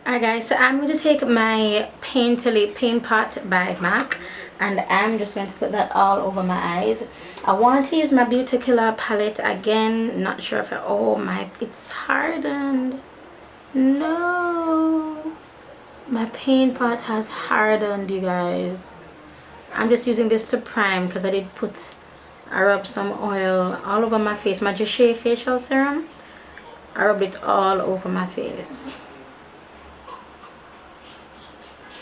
Alright guys, so I'm going to take my paint pot by MAC and I'm just going to put that all over my eyes. I want to use my Beauty Killer palette again. Not sure if it's hardened. No, my paint pot has hardened, you guys. I'm just using this to prime because I rubbed some oil all over my face. My Jeffree facial serum, I rubbed it all over my face.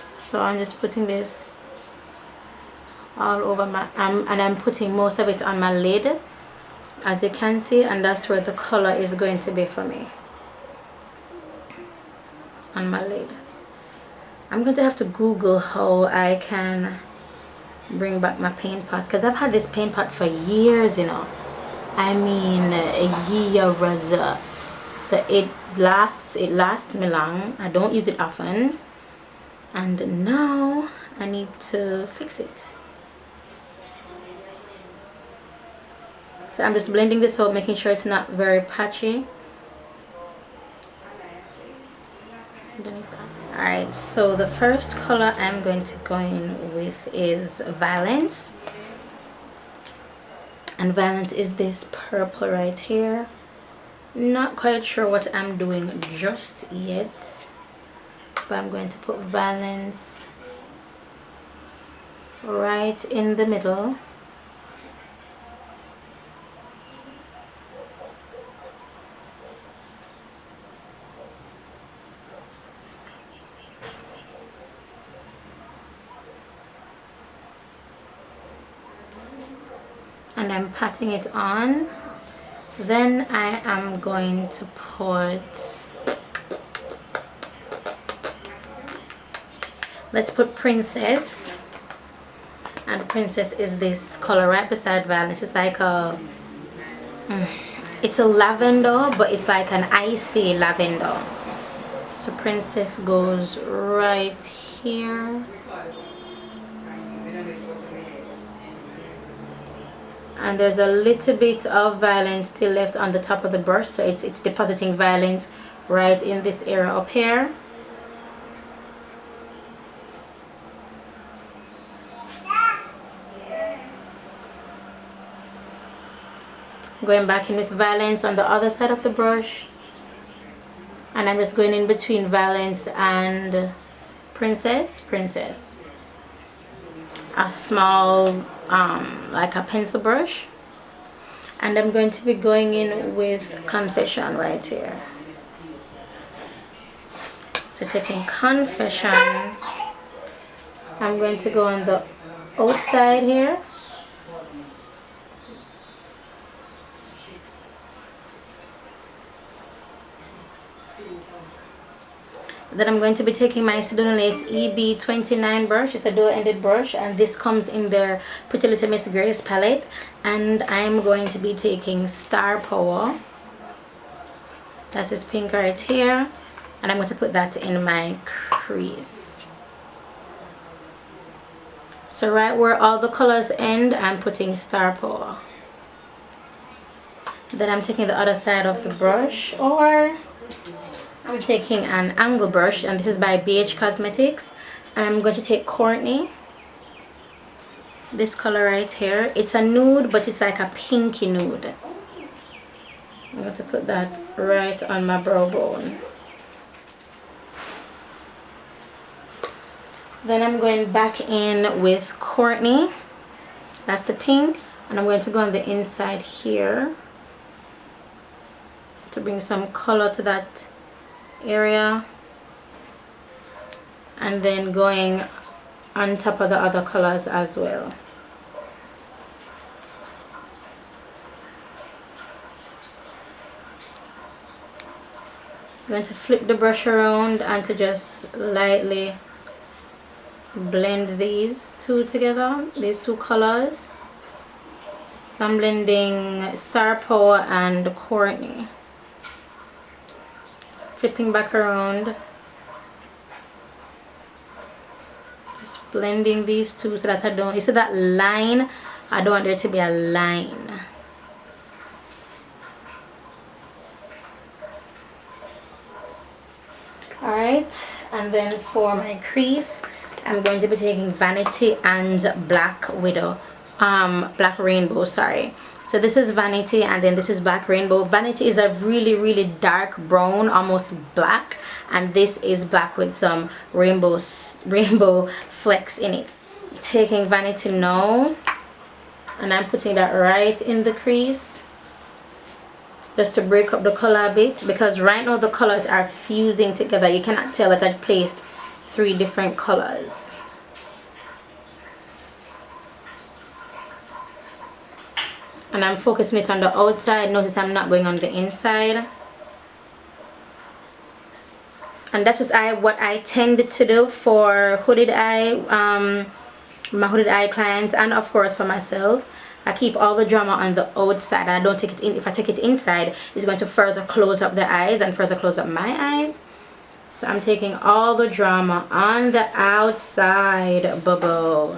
So I'm just putting this all over my and I'm putting most of it on my lid, as you can see, and that's where the color is going to be for me, on my lid. I'm going to have to Google how I can bring back my paint pot, because I've had this paint pot for years, you know. I mean years. So it lasts me long. I don't use it often, and now I need to fix it. So I'm just blending this out, making sure it's not very patchy. Alright, so the first color I'm going to go in with is Violence. And Violence is this purple right here. Not quite sure what I'm doing just yet, but I'm going to put Violence right in the middle. And I'm patting it on. Then I am going to put, let's put Princess. And Princess is this color right beside Violence. It's like it's a lavender, but it's like an icy lavender. So Princess goes right here. And there's a little bit of Violence still left on the top of the brush, so it's depositing Violence right in this area up here. Going back in with Violence on the other side of the brush, and I'm just going in between Violence and Princess. A small like a pencil brush, and I'm going to be going in with Confession right here. So taking Confession, I'm going to go on the outside here. Then I'm going to be taking my Sedona Lace EB29 brush. It's a dual-ended brush, and this comes in their Pretty Little Miss Grace palette. And I'm going to be taking Star Power. That's this pink right here, and I'm going to put that in my crease. So right where all the colors end, I'm putting Star Power. Then I'm taking the other side of the brush, or I'm taking an angle brush, and this is by BH Cosmetics, and I'm going to take Courtney, this color right here. It's a nude, but it's like a pinky nude. I'm going to put that right on my brow bone. Then I'm going back in with Courtney, that's the pink, and I'm going to go on the inside here to bring some color to that area, and then going on top of the other colors as well. I'm going to flip the brush around and to just lightly blend these two together, these two colors. So I'm blending Star Power and Courtney. Flipping back around, just blending these two so that I don't, you see that line? I don't want there to be a line. Alright, And then for my crease, I'm going to be taking Vanity and Black Rainbow, sorry. So this is Vanity and then this is Black Rainbow. Vanity is a really dark brown, almost black, and this is black with some rainbow flecks in it. Taking Vanity now, and I'm putting that right in the crease just to break up the color a bit, because right now the colors are fusing together. You cannot tell that I placed 3 different colors. And I'm focusing it on the outside. Notice I'm not going on the inside. And that's just what I tend to do for hooded eye, my hooded eye clients, and of course for myself. I keep all the drama on the outside. I don't take it in. If I take it inside, it's going to further close up the eyes and further close up my eyes. So I'm taking all the drama on the outside, bubble.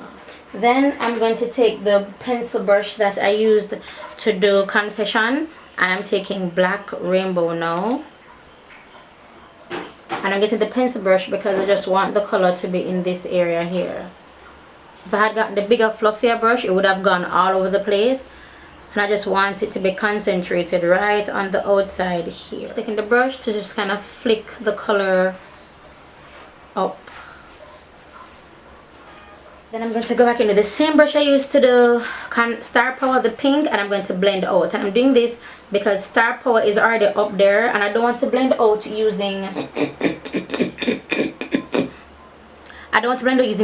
Then I'm going to take the pencil brush that I used to do Confession, and I'm taking Black Rainbow now. And I'm getting the pencil brush because I just want the color to be in this area here. If I had gotten the bigger fluffier brush, it would have gone all over the place. And I just want it to be concentrated right on the outside here. Taking the brush to just kind of flick the color up. Then I'm going to go back into the same brush I used to do Star Power, the pink, and I'm going to blend out. And I'm doing this because Star Power is already up there, and I don't want to blend out using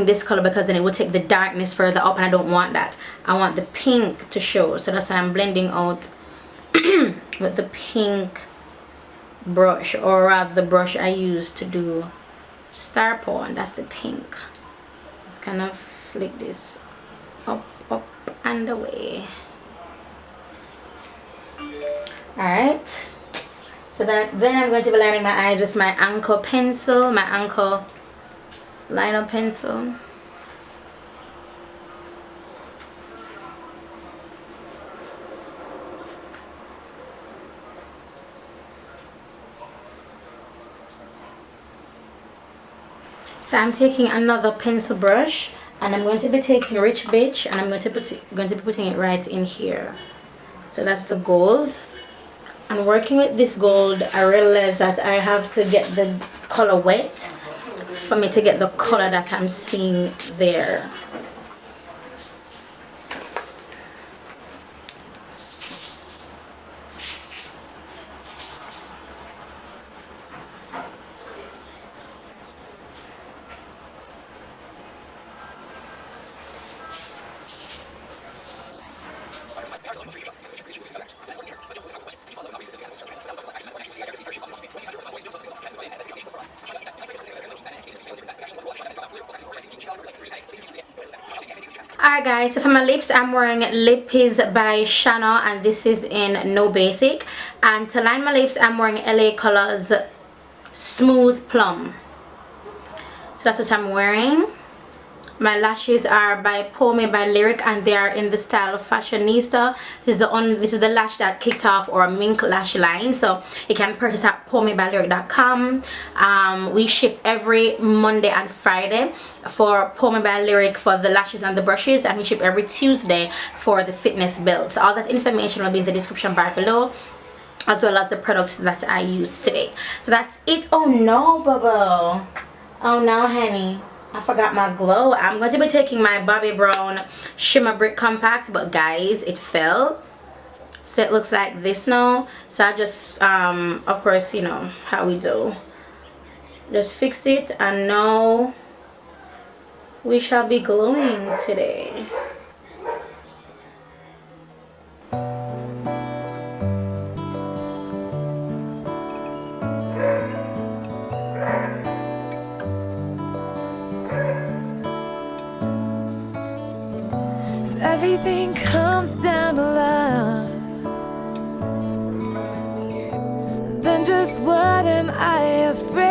this color, because then it will take the darkness further up, and I don't want that. I want the pink to show, so that's why I'm blending out with the pink brush, or rather the brush I used to do Star Power, and that's the pink. Just kind of flick this up and away. Alright, so then I'm going to be lining my eyes with my Anco pencil, my Anco liner pencil. So I'm taking another pencil brush, and I'm going to be taking Rich Bitch, and I'm going to be putting it right in here. So that's the gold. And working with this gold, I realized that I have to get the color wet for me to get the color that I'm seeing there. Alright guys, so for my lips, I'm wearing Lip is by Shanna, and this is in No Basic. And to line my lips, I'm wearing LA Colors Smooth Plum. So that's what I'm wearing. My lashes are by Pour Me by Lyric, and they are in the style of Fashionista. This is the lash that kicked off our mink lash line, so you can purchase at pourmebylyric.com. We ship every Monday and Friday for Pour Me by Lyric for the lashes and the brushes, and we ship every Tuesday for the fitness belt. So all that information will be in the description bar below, as well as the products that I used today. So that's it. Oh no, bubble. Oh no, honey, I forgot my glow. I'm going to be taking my Bobbi Brown Shimmer Brick Compact, but guys, it fell. So it looks like this now. So I just, of course, you know how we do. Just fixed it, and now we shall be glowing today. Everything comes down to love, then just what am I afraid